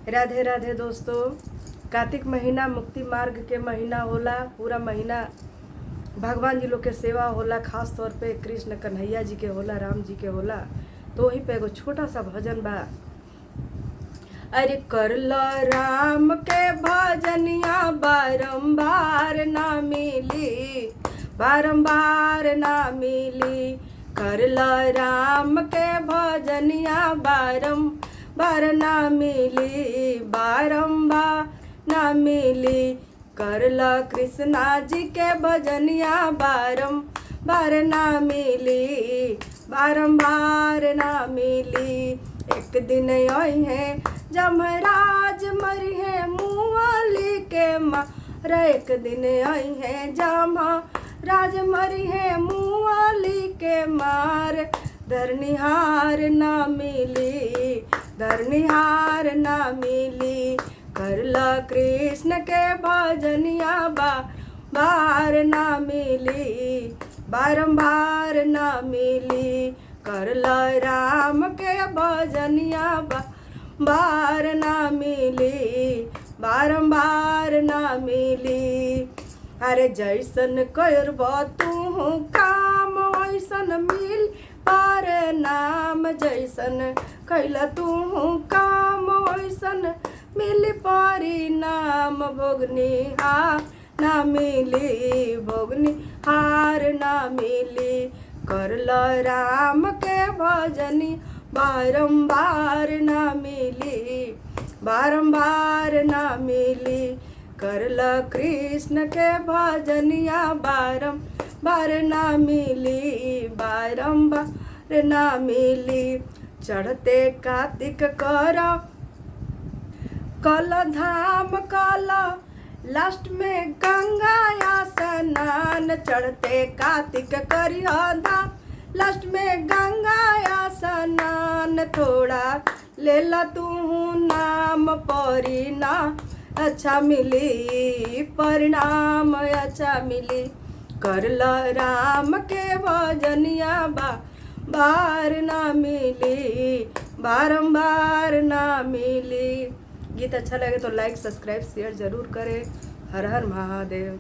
राधे राधे दोस्तों। कार्तिक महीना मुक्ति मार्ग के महीना होला। पूरा महीना भगवान जी लोग के सेवा होला। खास तौर पे कृष्ण कन्हैया जी के होला, राम जी के होला। तो वही पे एगो छोटा सा भजन बा। अरे कर लो राम के भजनिया बारंबार ना मिली, बारंबार ना मिली। कर लो राम के भजनिया बारंबार ना मिली, बारंबार ना मिली। कर लो कृष्णा जी के भजनिया बारंबार ना मिली, बारंबार ना मिली। एक दिन आई है जमराज मरी है मुआली के मार, एक दिन आई है जमराज मरी है मुआली के मार। धरनिहार ना मिली, धरनिहार ना मिली। कर ला कृष्ण के भजनिया बार ना मिली, बारंबार ना मिली। कर ला राम के भजनिया बार ना मिली, बारंबार ना मिली। अरे जैसन करब तू काम वैसन मिल पार नाम, जैसन कैला तू काम वैसन मिल पारी नाम। भोगनी हार ना मिली, भोगनी हार ना मिली। कर लो राम के भजनी बारंबार ना मिली, बारंबार ना मिली। कर लो कृष्ण के भजनिया बारंबार ना मिली, बारंबार ना मिली। चढ़ते कार्तिक करो कल धाम कल, लास्ट में गंगा स्नान। चढ़ते कार्तिक करियो धाम, लास्ट में गंगा स्नान। थोड़ा ले ला तू नाम परिणाम अच्छा मिली, परिणाम अच्छा मिली। कर लो राम के भजनिया बार ना मिली, बारंबार ना मिली। गीत अच्छा लगे तो लाइक सब्सक्राइब शेयर जरूर करें। हर हर महादेव।